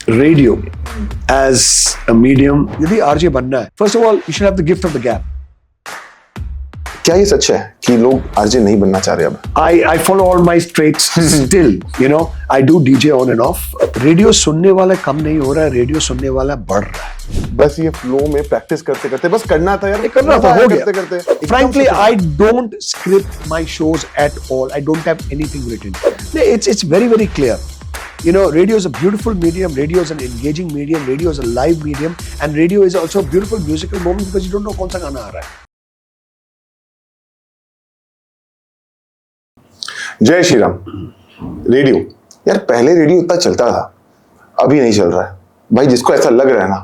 radio as a medium, यदि RJ बनना है, first of all, you should have the gift of the gab. क्या ये सच है कि लोग आरजे नहीं बनना चाह रहे अब? I follow all my traits still, you know. I do DJ on and off. Radio सुनने वाला कम नहीं हो रहा है, रेडियो सुनने वाला बढ़ रहा है. बस ये फ्लो में प्रैक्टिस करते करते बस करना था यार, करना था, हो गया. करते करते. Frankly, I don't script my shows at all. I don't have anything written. It's very, very clear. You know, radio is a beautiful medium, radio is an engaging medium, radio is a live medium, and radio is also a beautiful musical moment because you don't know कौन सा गाना आ रहा है. जय Shri Ram. Radio यार, पहले radio इतना चलता था, अभी नहीं चल रहा है भाई. जिसको ऐसा लग रहा है ना,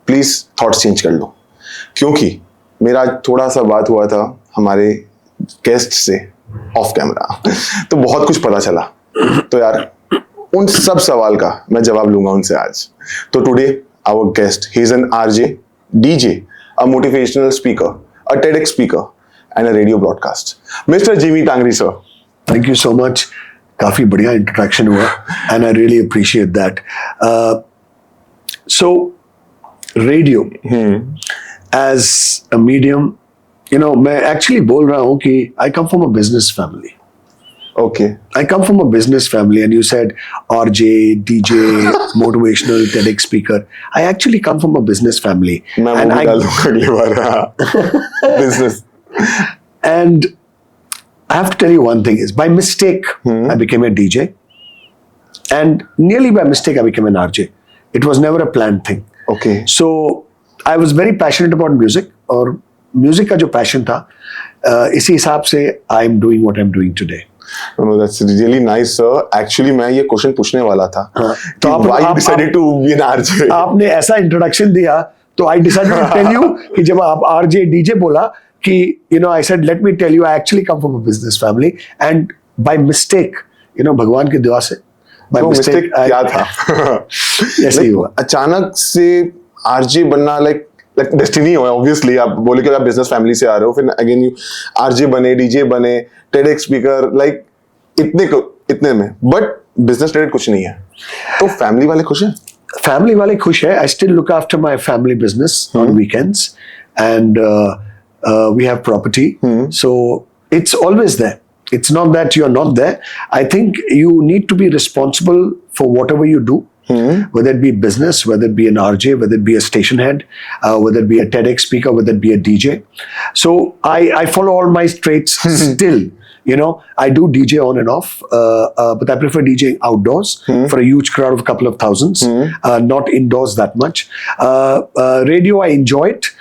प्लीज थॉट्स चेंज कर लो, क्योंकि मेरा थोड़ा सा बात हुआ था हमारे गेस्ट से ऑफ कैमरा तो बहुत कुछ पता चला. तो यार उन सब सवाल का मैं जवाब लूंगा उनसे आज. तो today our guest, he is an RJ, DJ, a motivational speaker, a TEDx speaker and a radio broadcast, mister Jimmy Tangri sir. Thank you so much. काफी बढ़िया इंट्रोडक्शन हुआ and I really appreciate that. So radio as a medium, you know, मैं actually बोल रहा हूँ कि I come from a business family. Okay. I come from a business family, and you said RJ, DJ, motivational TEDx speaker. I actually come from a business family. मैं and वो भी डाल दूंगा अगली बार. Business. And I have to tell you one thing is, by mistake, I became a DJ. And nearly by mistake, I became an RJ. It was never a planned thing. Okay. So, I was very passionate about music. और music का जो passion था, इसी हिसाब से I'm doing what I'm doing today. No, that's really nice, sir. Actually, मैं ये question पूछने वाला था. तो आप why you decided to be an RJ? आपने ऐसा इंट्रोडक्शन दिया, तो I decided to tell you कि जब आप RJ DJ बोला, कि you know, I said, let me tell you, I actually come from a business family, and by mistake, you know, भगवान की दुआ से, by mistake क्या था? ऐसे ही हुआ. अचानक से आरजे बनना like डेस्टिनी है ऑब्वियसली. आप बोले कि आप बिजनेस फैमिली से आ रहे हो, फिर अगेन यू आरजे बने, डीजे बने, टेडx स्पीकर, लाइक इतने में, बट बिजनेस रिलेटेड कुछ नहीं है. तो फैमिली वाले खुश हैं? फैमिली वाले खुश है. I still look after my family business on weekends, and we have property, so it's always there. It's not that you're not there. I think you need to be responsible for whatever you do, whether it be business, whether it be an RJ, whether it be a station head, whether it be a TEDx speaker, whether it be a DJ. So I follow all my traits still. You know, I do DJ on and off, but I prefer DJing outdoors for a huge crowd of a couple of thousands, not indoors that much. Radio, I enjoy it.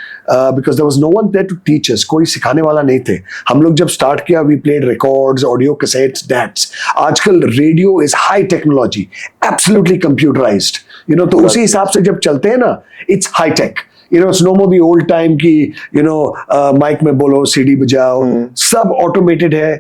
Because there was no one there to teach us. कोई सिखाने वाला नहीं थे. हम लोग जब start किया, we played records, audio cassettes, that's. आजकल radio is high technology, absolutely computerized. You know, तो उसी हिसाब से जब चलते हैं ना, it's high tech. You know, it's no more the old time की, you know, माइक में बोलो, CD बजाओ, सब automated है.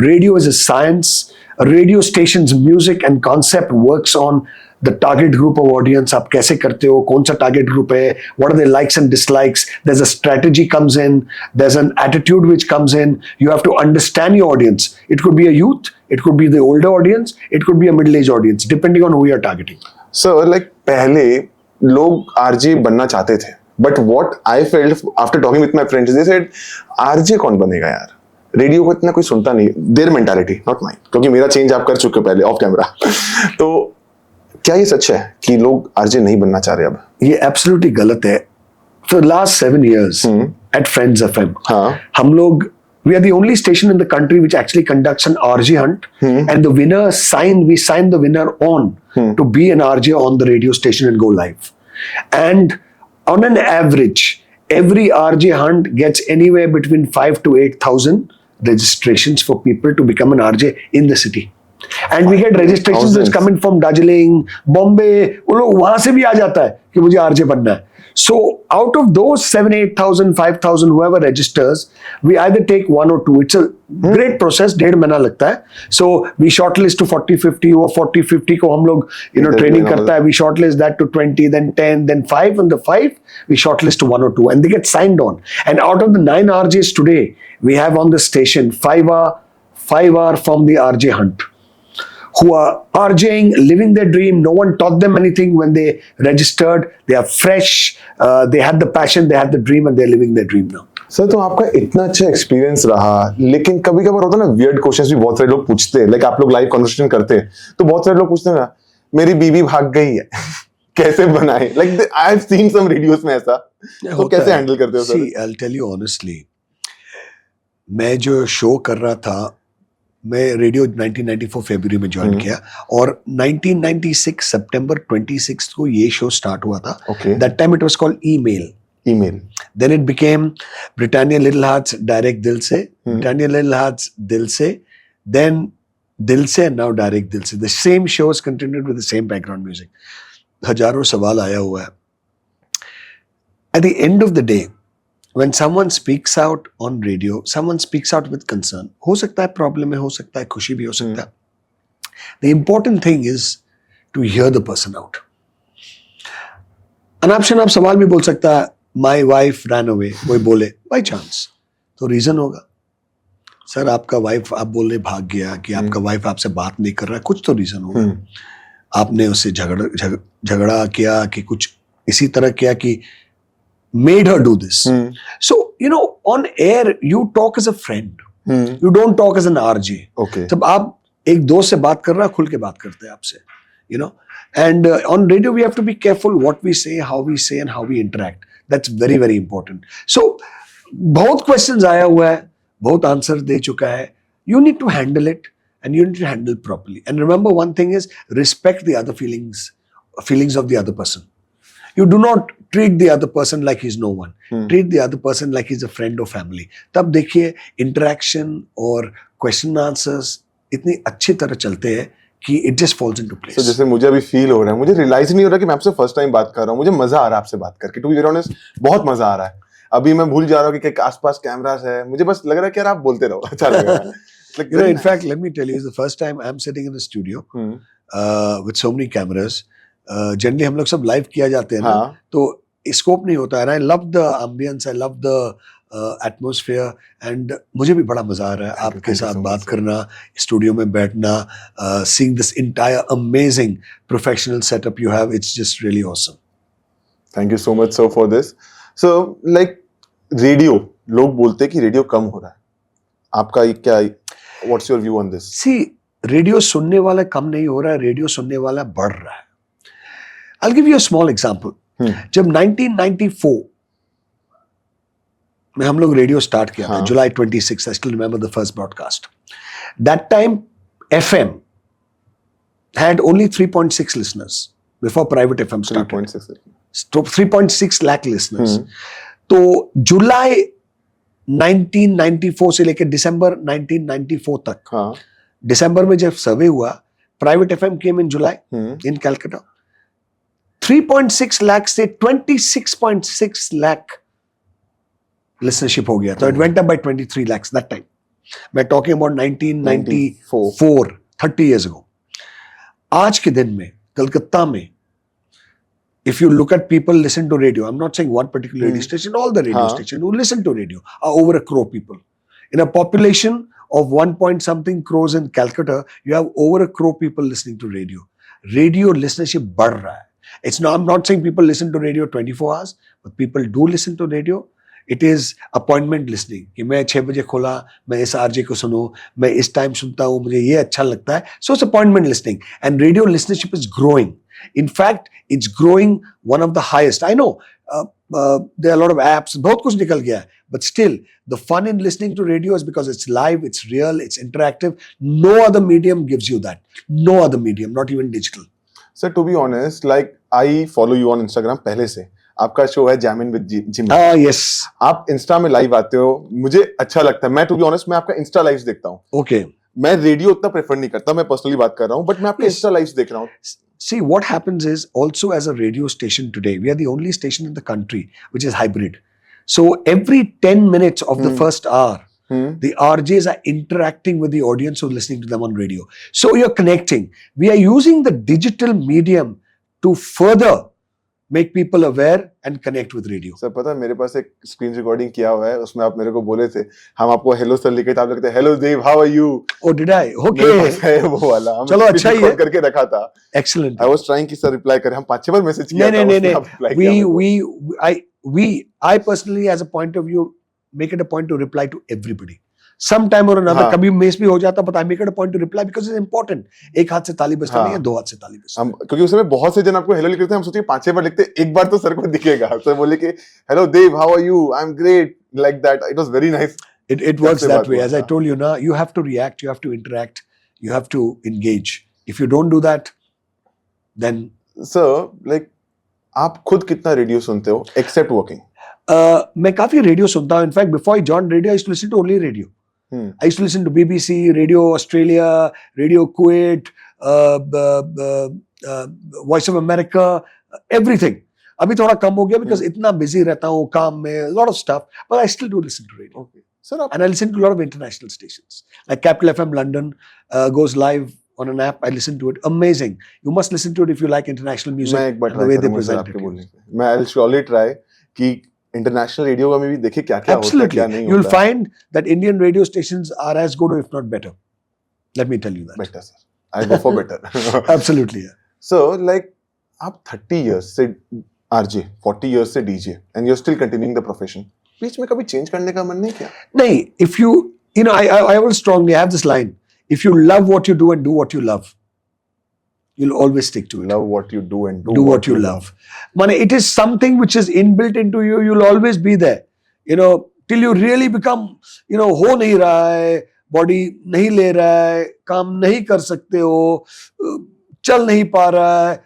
Radio is a science. A radio station's music and concept works on the target group of audience. आप कैसे करते हो, कौन सा target group है, what are their likes and dislikes. There's a strategy comes in, there's an attitude which comes in. You have to understand your audience. It could be a youth, it could be the older audience, it could be a middle-aged audience, depending on who you're targeting. So, like पहले लोग RJ बनना चाहते थे, but what I felt after talking with my friends, they said, RJ कौन बनेगा यार, radio को इतना कोई सुनता नहीं. देयर मेंटालिटी, नॉट माइन, क्योंकि मेरा चेंज आप कर चुके हो पहले ऑफ कैमरा. तो क्या ये सच है कि लोग आरजे नहीं बनना चाह रहे अब? ये एब्सोल्युटली गलत है. For last 7 years at friends FM, हम लोग, we are the only station in the country which actually conducts an RJ hunt, and the winner we sign the winner on to be an RJ on the radio station and go live. And on an average, every RJ hunt gets anywhere between 5,000 to 8,000 registrations for people to become an RJ in the city. And we get registrations which come in from Darjeeling, Bombay. वो लोग वहां से भी आ जाता है कि मुझे RJ बनना है. So out of those 7,000, 8,000, 5,000, whoever registers, we either take one or two. It's a great process. 1.5 महीना लगता है. So we shortlist to 40, 50 or 40, 50 को हम लोग, you know, training करता है. We shortlist that to 20, then 10, then 5. And the 5, we shortlist to 1 or 2, and they get signed on. And out of the 9 RJs today, we have on the station 5 are from the RJ hunt. who are RJing, living their dream. No one taught them anything when they registered. They are fresh. They had the passion, they had the dream, and they're living their dream now. Sir तो आपका इतना अच्छा experience रहा, लेकिन कभी कभार होता है ना वियर्ड क्वेश्चंस भी बहुत सारे लोग पूछते हैं, लाइक आप लोग लाइव कन्वर्सेशन करते हैं तो बहुत सारे लोग पूछते हैं ना, मेरी बीवी भाग गई है कैसे बनाए, like I have seen some videos में ऐसा, तो कैसे हैंडल करते हो sir? See, I'll tell you honestly, मैं जो शो कर रहा था, मैं रेडियो 1994 फरवरी में ज्वाइन किया और 1996 सितंबर 26 को ये शो स्टार्ट हुआ था. Okay. That time it was called email. Then it became Britannia Little Hearts Direct Dil Se, Britannia Little Hearts Dil Se, then Dil Se, and now Direct Dil Se. The same shows continued with the same background music. हजारों सवाल आया हुआ है. At the end of the day, when someone speaks out on radio, someone speaks out with concern. हो सकता है problem है, हो सकता है खुशी भी हो सकता है. The important thing is to hear the person out. अनाप शनाप सवाल भी बोल सकता है. My wife ran away, कोई बोले by chance, तो रीजन होगा. सर आपका वाइफ, आप बोल रहे भाग गया, कि आपका वाइफ आपसे बात नहीं कर रहा है, कुछ तो रीजन होगा. आपने उससे झगड़ा किया कि कुछ इसी तरह किया कि made her do this. So you know, on air you talk as a friend. You don't talk as an RJ. Okay. जब आप एक दोस्त से बात कर रहा है, खुल के बात करते हैं आपसे, you know. And on radio we have to be careful what we say, how we say, and how we interact. That's very very important. So बहुत questions आया हुआ है, बहुत आंसर दे चुका है. You need to handle it, and you need to handle properly. And remember one thing is respect the other feelings of the other person. You do not treat the other person like he's no one. Treat the other person like he's a friend or family. तब देखिए interaction और question answers इतनी अच्छी तरह चलते हैं कि it just falls into place. So, जैसे मुझे अभी फील हो रहा है, मुझे रियलाइज नहीं हो रहा कि मैं आपसे फर्स्ट टाइम बात कर रहा हूँ. मुझे मजा आ रहा है आपसे बात करके, टू बी वेरी ऑनेस्ट बहुत मजा आ रहा है. अभी मैं भूल जा रहा हूँ कि आसपास कैमरास है, मुझे बस लग रहा है कि यार आप बोलते रहो, अच्छा लग रहा है. You know, in fact, let me tell you, it's the first time I'm sitting in the studio with so many cameras. Generally हम लोग सब लाइव किया जाते हैं ना, तो स्कोप नहीं होता है. I love the ambience, I love the atmosphere, and मुझे भी बड़ा मजा आ रहा है आपके साथ बात करना, स्टूडियो में बैठना, seeing this entire amazing professional setup you have. It's just really awesome. Thank you so much sir for this. So like radio, लोग बोलते हैं कि रेडियो कम हो रहा है, आपका क्या, what's your view on this? See, radio सुनने वाला कम नहीं हो रहा है, रेडियो सुनने वाला बढ़ रहा है. I'll give you a small example. जब 1994 में हम लोग रेडियो स्टार्ट किया था, जुलाई 26, I still remember the first broadcast. That time FM had only 3.6 listeners before private FM started. 3.6 lakh listeners. तो जुलाई 1994 से लेकर दिसंबर 1994 तक, दिसंबर में जब सर्वे हुआ, प्राइवेट एफएम केम इन जुलाई इन कलकत्ता. 3.6 लाख से 26.6 लाख listenership हो गया. तो it went up by 23 lakhs that time. मैं talking about 1994, 30 years ago. आज के दिन में कलकत्ता में, if you look at people listen to radio, I'm not saying one particular radio station, all the radio stations who listen to radio are over 1 crore people. In a population of 1 point something crores in Calcutta, you have over 1 crore people listening to radio. Radio listenership बढ़ रहा है. It's not, I'm not saying people listen to radio 24 hours, but people do listen to radio. It is appointment listening. कि मैं 6 बजे खोला, मैं इस RJ को सुनूं, मैं इस टाइम सुनता हूं, मुझे ये अच्छा लगता है. So it's appointment listening. And radio listenership is growing. In fact, it's growing one of the highest. I know there are a lot of apps, बहुत कुछ निकल गया है, but still the fun in listening to radio is because it's live, it's real, it's interactive. No other medium gives you that. No other medium, not even digital. Sir, to be honest, like I follow you on Instagram पहले से. आपका show है Jaimin with Jimmy. Yes. आप Insta में live आते हो, मुझे अच्छा लगता है. मैं टू बी ऑनेस्ट मैं आपका इंस्टा लाइव्स देखता हूँ. Okay. मैं रेडियो उतना प्रेफर नहीं करता, मैं पर्सनली बात कर रहा हूँ, बट मैं आपके इंस्टा लाइव्स देख रहा हूँ. See, what happens is also as a radio station today, we are the only station in the country which is hybrid. So every 10 minutes of the first hour, the RJs are interacting with the audience who are listening to them on radio. So you're connecting. We are using the digital medium to further make people aware and connect with radio. Sir पता है मेरे पास एक screen recording किया हुआ है, उसमें आप मेरे को बोले थे हम आपको हेलो सर लिखे थे, आप लिखते hello Dev how are you. Oh, did I? मेरे Okay. पास है वो वाला, हम चलो, अच्छा ही है. record करके रखा था. Excellent. आई वाज ट्राइंग कि सर रिप्लाई करें, हम 5-6 बार मैसेज किया था, उसमें आप reply किया मेरे को. I personally, as a point of view, make it a point to reply to everybody. Sometime or another, हाँ. कभी मिस भी हो जाता, but I make it a point to reply because it's important. एक हाथ से ताली बजता हाँ. नहीं है, दो हाथ से ताली बजता हम क्योंकि उस समय बहुत से जन आपको हेलो लिखते थे, हम सोचे 5-6 बार लिखते, एक बार तो सर को दिखेगा. सर बोले कि hello Dev how are you, I am great, like that. It was very nice. है. It works से that बात way. हुआ As I था. told you, now you have to react, you have to interact, you have to engage. If you don't do that, then sir like आप खुद कितना radio सुनते हो एक्सेप्ट वर्किंग? मैं काफी रेडियो सुनता हूँ. In fact before I join radio, I used to listen to only radio. I used to listen to BBC, Radio Australia, Radio Kuwait, Voice of America, everything. अभी थोड़ा कम हो गया because इतना busy रहता हूँ काम में, lot of stuff, but I still do listen to radio. Okay sir आप And I listen to a lot of international stations. Like Capital FM London goes live on an app. I listen to it. Amazing. You must listen to it if you like international music. मैं एक बार and the try way they करूंगा sir present आपके it. बोलने पे. मैं I surely try कि international radio का में भी देखिए क्या क्या होता है Absolutely. क्या नहीं You'll होता है. find that Indian radio stations are as good, if not better. Let me tell you that. Better sir, I go for better. Absolutely. Yeah. So like आप 30 इयर्स से आरजे, 40 इयर्स से DJ and you are still continuing the profession. बीच में कभी change करने का मन नहीं किया? Nay, if you know, I will strongly have this line. If you love what you do and do what you love, you'll always stick to it. Love what you do and Do what you love. Mane, it is something which is inbuilt into you. You'll always be there. You know, till you really become, हो नहीं रहा है, body नहीं ले रहा है, काम नहीं कर सकते हो, चल नहीं पा रहा है,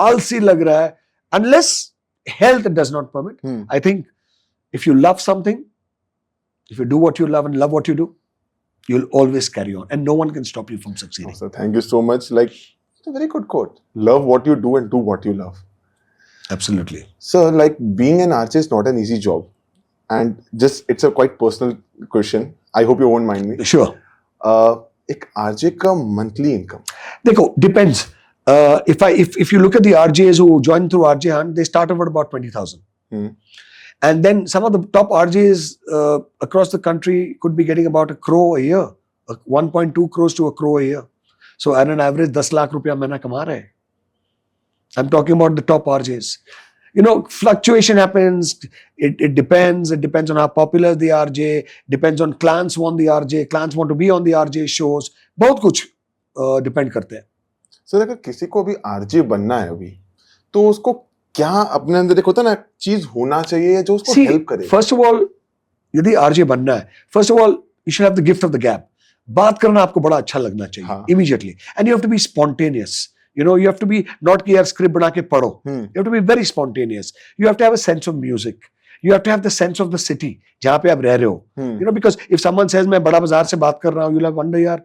आलसी लग रहा है. Unless health does not permit, I think if you love something, if you do what you love and love what you do, you'll always carry on, and no one can stop you from succeeding. Sir thank you so much. Like it's a very good quote. Love what you do and do what you love. Absolutely. So, like being an artist is not an easy job, and just it's a quite personal question. I hope you won't mind me. Sure. एक RJ का monthly income. Dekho, depends. If you look at the RJs who join through RJ Hunt, they start over about 20,000. And then some of the top RJs across the country could be getting about 1 crore a year, 1.2 crores to 1 crore a year. So at an average, 10 lakh rupiya mahina kama rahe. I'm talking about the top RJs. Fluctuation happens. It depends. It depends on how popular the RJ. Depends on clients want the RJ. Clients want to be on the RJ shows. बहुत कुछ depend करते हैं. Sir अगर किसी को भी RJ बनना है अभी, तो उसको क्या अपने अंदर एक होता है ना चीज होना चाहिए जो उसको हेल्प करे? फर्स्ट ऑफ ऑल, यदि आरजे बनना है, first of all you should have the gift of the gab. बात करना आपको बड़ा अच्छा लगना चाहिए immediately, and you have to be spontaneous. You have to be not कि यार स्क्रिप्ट बना के पढ़ो. You have to be very spontaneous. You have to have a sense of music. You have to have the sense of the city जहाँ पे आप रह रहे हो. Because if someone says मैं बड़ा बाजार से बात कर रहा हूँ, you'll have wonder यार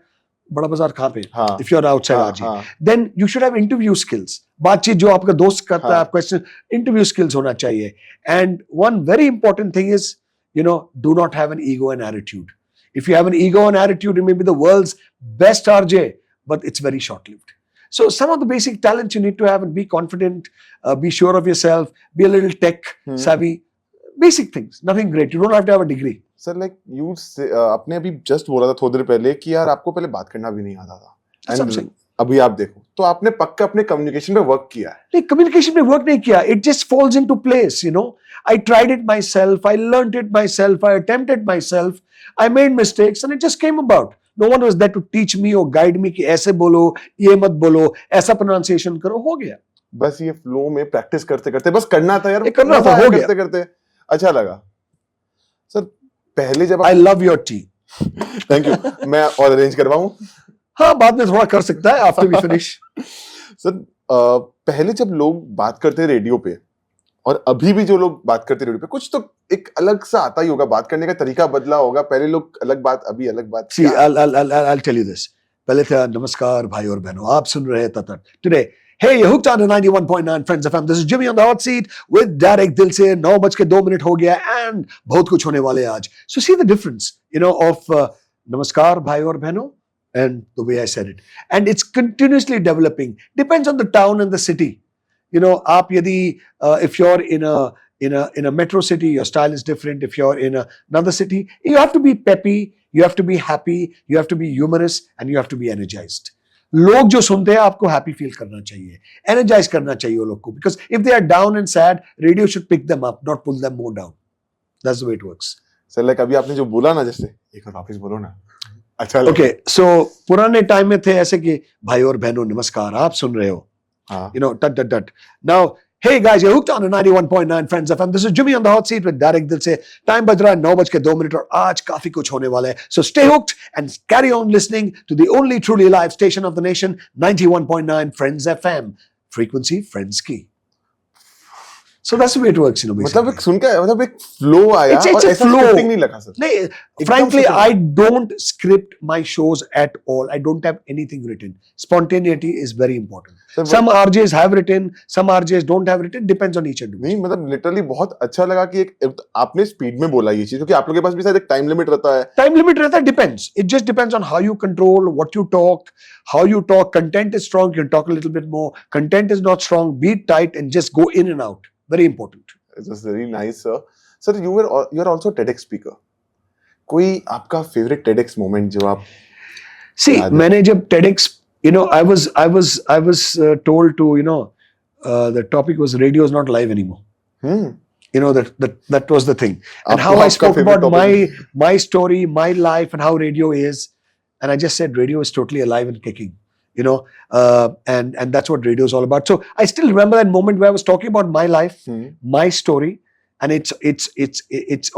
बड़ा बाजार कहाँ पे? If you're outside RJ, then you should have interview skills. बातचीत जो आपका दोस्त करता है, आप क्वेश्चन, interview skills होना चाहिए. And one very important thing is, do not have an ego and attitude. If you have an ego and attitude, you may be the world's best RJ, but it's very short-lived. So some of the basic talents you need to have, and be confident, be sure of yourself, be a little tech savvy, basic things, nothing great. You don't have to have a degree. Sir, like you say, आपने अभी just बोला था थोड़ी देर पहले कि यार आपको पहले बात करना भी नहीं आता था. And अभी आप देखो, तो आपने पक्का अपने communication पे work किया है. नहीं, communication पे work नहीं किया. It just falls into place, I tried it myself, I learned it myself, I attempted myself, I made mistakes, and it just came about. No one was there to teach me or guide me कि ऐसे बोलो, ये मत बोलो, ऐसा pronunciation करो, हो गया. बस ये flow में practice करते करते बस करना था यार. करना था, हो गया. करते करते अच्छा लगा. सर पहले जब I love your tea. Thank you. मैं और अरेंज करवाऊं? हाँ, बाद में थोड़ा कर सकता है after we finish. सर पहले जब लोग बात करते रेडियो पे और अभी भी जो लोग बात करते रेडियो पे, कुछ तो एक अलग सा आता ही होगा, बात करने का तरीका बदला होगा. पहले लोग अलग बात, अभी अलग बात. See, I'll tell you this. पहले था नमस्कार भाई और बहनों, आप सुन रहे हैं ततर. Today, hey, you're hooked on the 91.9 Friends FM. This is Jimmy on the hot seat with Derek दिल से. 9:02 हो गया and बहुत कुछ होने वाले आज. So see the difference, of नमस्कार भाई और बहनों and the way I said it. And it's continuously developing. Depends on the town and the city. You know, आप यदि if you're in a metro city, your style is different. If you're in another city, you have to be peppy, you have to be happy, you have to be humorous, and you have to be energized. लोग जो सुनते हैं आपको happy feel करना चाहिए, energise करना चाहिए वो लोग को, because if they are down and sad, radio should pick them up, not pull them more down. That's the way it works. Sir like अभी आपने जो बोला ना, जैसे एक और वापस बोलो ना. अच्छा ओके, सो पुराने टाइम में थे ऐसे कि भाई और बहनों नमस्कार, आप सुन रहे हो, you know, tut tut tut. Now, hey guys, you're hooked on a 91.9 Friends FM. This is Jimmy on the hot seat with Derek Dil se. Time बज रहा है 9:02 और आज काफी कुछ होने वाला है. So stay hooked and carry on listening to the only truly live station of the nation, 91.9 Friends FM. Frequency Friends की. So that's the way it works, you know. मतलब एक सुन के मतलब एक फ्लो आया It's और a ऐसा flow. Scripting नहीं लगा सर. नहीं, frankly, I don't script my shows at all. I don't have anything written. Spontaneity is very important. Sir, Some RJs have written, some RJs don't have written. Depends on each individual. नहीं मतलब literally बहुत अच्छा लगा कि एक आपने speed में बोला ये चीज, क्योंकि आप लोगों के पास भी शायद एक टाइम लिमिट रहता है. Time limit रहता है, depends. It just depends on how you control, what you talk, how you talk. Content is strong, you can talk a little bit more. Content is not strong, be tight and just go in and out. Very important. It was very nice, sir. Sir, you're also a TEDx speaker. कोई आपका favorite TEDx moment जो आप See, मैंने जब TEDx, you know, I was told to, you know, the topic was radio is not live anymore. You know, that was the thing. And how I spoke about my story, my life, and how radio is. And I just said radio is totally alive and kicking. You know, and that's what radio is all about. So I still remember that moment where I was talking about my life, my story, and it's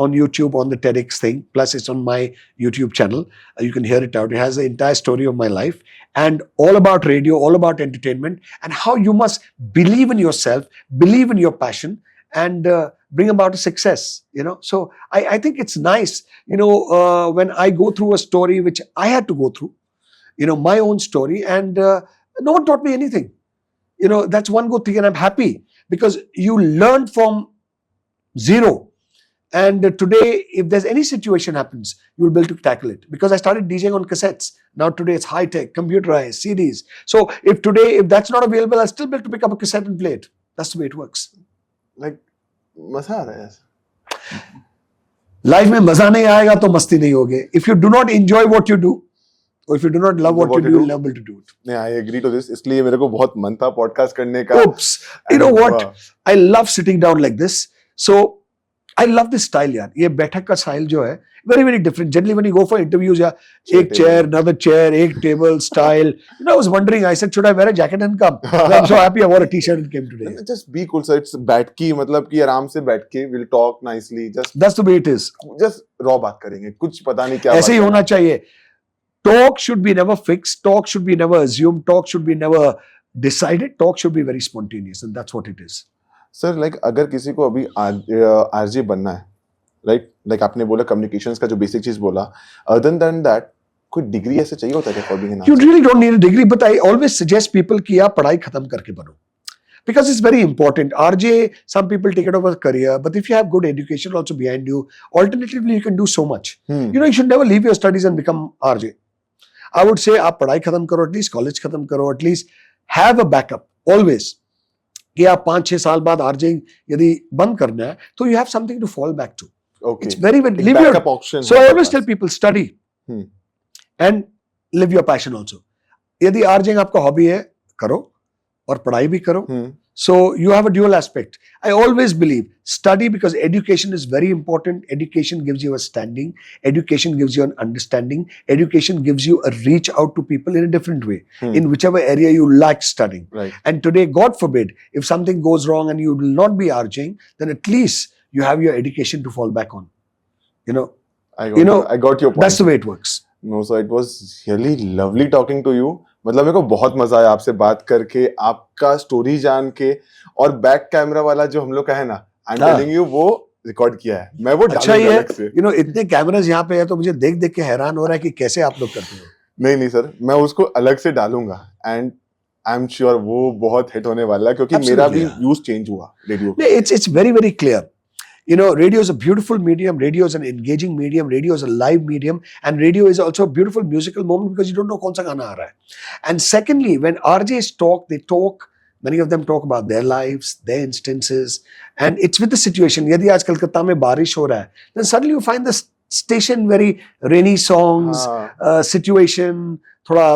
on YouTube on the TEDx thing. Plus, it's on my YouTube channel. You can hear it out. It has the entire story of my life and all about radio, all about entertainment, and how you must believe in yourself, believe in your passion, and bring about a success. You know, so I think it's nice. You know, when I go through a story which I had to go through. You know, my own story, and no one taught me anything. You know, that's one good thing, and I'm happy because you learned from zero. And today, if there's any situation happens, you'll be able to tackle it. Because I started DJing on cassettes. Now today it's high tech, computerized, CDs. So if that's not available, I'll still be able to pick up a cassette and play it. That's the way it works. like मजा आ रहा है. Life में मजा नहीं आएगा तो मस्ती नहीं होगी. If you do not enjoy what you do, or if you do not love what you do, you'll never be able to do it. नहीं, I agree to this. इसलिए मेरे को बहुत मन था पॉडकास्ट करने का. Oops. You know what? I love sitting down like this. So I love this style, यार. ये बैठक का style जो है, very very different. Generally when you go for interviews, yeah, एक chair, another chair, एक table style. You know, I was wondering. I said, should I wear a jacket and come? I'm so happy I wore a t-shirt and came today. Just be cool, sir. It's बैठ के मतलब कि आराम से बैठ के we'll talk nicely. That's the way it is. Just raw बात करेंगे. कुछ पता नहीं क्या. ऐसे ही होना चाहिए. Talk should be never fixed. Talk should be never assumed. Talk should be never decided. Talk should be very spontaneous, and that's what it is. Sir, like अगर किसी को अभी आरजे बनना है, right? Like आपने बोला communications का जो basic चीज बोला. Other than that, कोई डिग्री ऐसे चाहिए होता है क्या for being an You RJ? really don't need a degree, but I always suggest people कि आप पढ़ाई खत्म करके बनो. Because it's very important. RJ, some people take it over a career, but if you have good education also behind you, alternatively you can do so much. You know, you should never leave your studies and become RJ. I would say आप पढ़ाई खत्म करो, at least college खत्म करो, at least have a backup always. कि आप 5-6 साल बाद RJ यदि बंद करना है, तो you have something to fall back to. Okay. It's very very live Backup your. option. So I always tell people study and live your passion also. यदि RJ आपका hobby है, करो और पढ़ाई भी करो. So you have a dual aspect. I always believe study because education is very important. Education gives you a standing. Education gives you an understanding. Education gives you a reach out to people in a different way, in whichever area you like studying. Right. And today, God forbid, if something goes wrong and you will not be RJing, then at least you have your education to fall back on. You know, I got your point. That's the way it works. No, so it was really lovely talking to you. मतलब मेरे को बहुत मजा आया आपसे बात करके, आपका स्टोरी जान के, और बैक कैमरा वाला जो हम लोग का है ना, आई एम टेलिंग यू, वो रिकॉर्ड किया है. मैं वो अच्छा ही है. You know, इतने कैमरास यहाँ पे है तो मुझे देख देख के हैरान हो रहा है कि कैसे आप लोग करते हो. नहीं सर, मैं उसको अलग से डालूंगा एंड आई एम श्योर वो बहुत हिट होने वाला है, क्योंकि मेरा भी व्यूज चेंज हुआ radio. It's very very clear. You know, radio is a beautiful medium. Radio is an engaging medium. Radio is a live medium, and radio is also a beautiful musical moment because you don't know कौन सा गाना आ रहा है. And secondly, when RJs talk, they talk many of them talk about their lives, their instances, and it's with the situation. यदि आज कलकत्ता में बारिश हो रहा है, then suddenly you find the station very rainy songs, situation, थोड़ा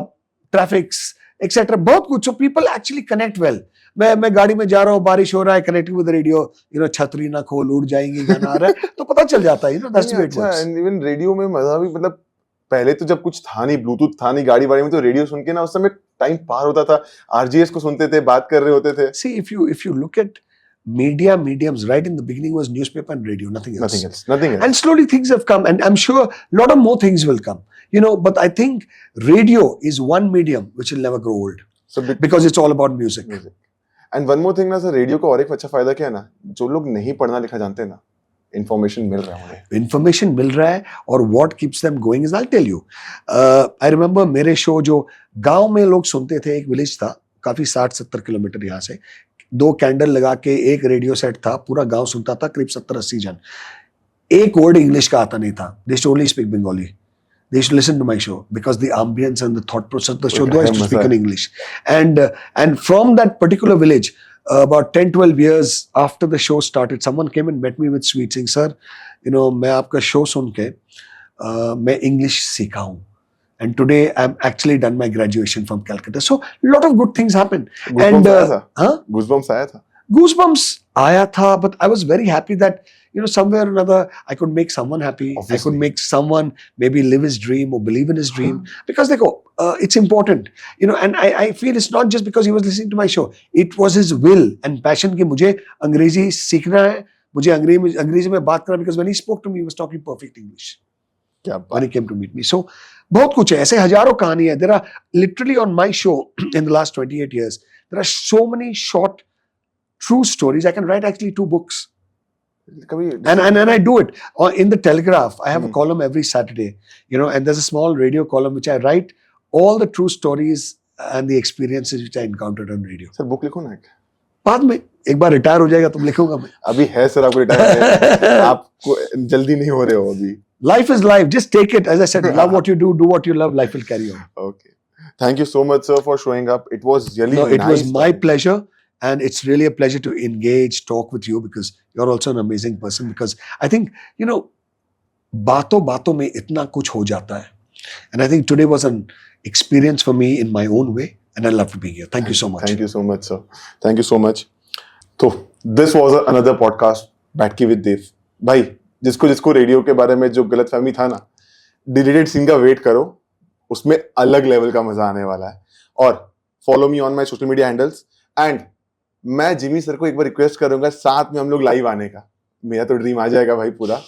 traffics, etc. बहुत कुछ. So people actually connect well. मैं गाड़ी में जा रहा हूँ, बारिश हो रहा है, connecting with the radio, छतरी ना खोल, उड़ जाएंगी, गाना आ रहा है, तो पता चल जाता है, that's the way it works. And even radio में मजा भी, मतलब पहले तो जब कुछ था नहीं, ब्लूटूथ था नहीं गाड़ी वाड़ी में, तो रेडियो सुन के ना उस समय टाइम पार होता था. आरजीएस को सुनते थे, बात कर रहे होते थे. See, if you look at mediums, right in the beginning was newspaper and radio, nothing else. And slowly things have come, and I'm sure a lot of more things will come. But I think radio is one medium which will never grow old. So because it's all about music. And one more thing ना sir, radio का और एक अच्छा फायदा क्या है ना, जो लोग नहीं पढ़ना लिखा जानते हैं ना, information मिल रहा है उन्हें. Information मिल रहा है, और what keeps them going is, I'll tell you. I remember मेरे शो जो गांव में लोग सुनते थे, एक विलेज था काफी 60-70 किलोमीटर यहाँ से, 2 कैंडल लगा के एक रेडियो सेट था, पूरा गांव सुनता था, करीब 70-80 जन. एक वर्ड इंग्लिश का आता नहीं था. They used to only speak Bengali. They used to listen to my show because the ambience and the thought process of the show, they used to speak in English. And from that particular village, about 10-12 years after the show started, someone came and met me with sweets saying, "Sir, मैं आपका show सुन के मैं English सीखा हूँ. And today I'm actually done my graduation from Calcutta." So a lot of good things happened. Goosebumps आया था. Goosebumps आया था, but I was very happy that somewhere or another I could make someone happy. Obviously. I could make someone maybe live his dream or believe in his dream. Because it's important. And I feel it's not just because he was listening to my show. It was his will and passion कि मुझे अंग्रेजी सीखना है, मुझे अंग्रेजी में बात करना, because when he spoke to me, he was talking perfect English. When he came to meet me. So बहुत कुछ है, ऐसे हजारों कहानी है. There are literally on my show in the last 28 years, there are so many short true stories. I can write actually 2 books. And I do it in the Telegraph. I have a column every Saturday, and there's a small radio column which I write all the true stories and the experiences which I encountered on radio. Sir book लिखो ना एक. बाद में एक बार retire हो जाएगा तो लिखूंगा मैं. अभी है सर, आपको रिटायर आपको जल्दी नहीं हो रहे हो अभी. Life is life. Just take it. As I said, love what you do what you love. Life will carry on. Okay. Thank you so much, sir, for showing up. It was really nice. It was my pleasure. And it's really a pleasure to engage, talk with you, because you're also an amazing person. Because I think, बातों में इतना कुछ हो जाता है. And I think today was an experience for me in my own way. And I love to be here. Thank you so much. Thank you so much, sir. Thank you so much. So, this was another podcast, बैठ के with Dev. भाई, जिसको radio के बारे में जो गलतफहमी था ना, डिलीटेड सीन का वेट करो, उसमें अलग लेवल का मजा आने वाला है. और follow me on my social media handles. And मैं जिमी सर को एक बार रिक्वेस्ट करूंगा साथ में हम लोग लाइव आने का. मेरा तो ड्रीम आ जाएगा भाई पूरा.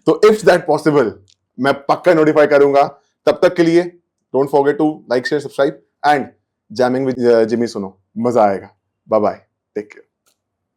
तो इफ दैट पॉसिबल, मैं पक्का नोटिफाई करूंगा. तब तक के लिए don't forget to like, share, subscribe and jamming with Jimmy सुनो. मजा आएगा. Bye bye. Take care.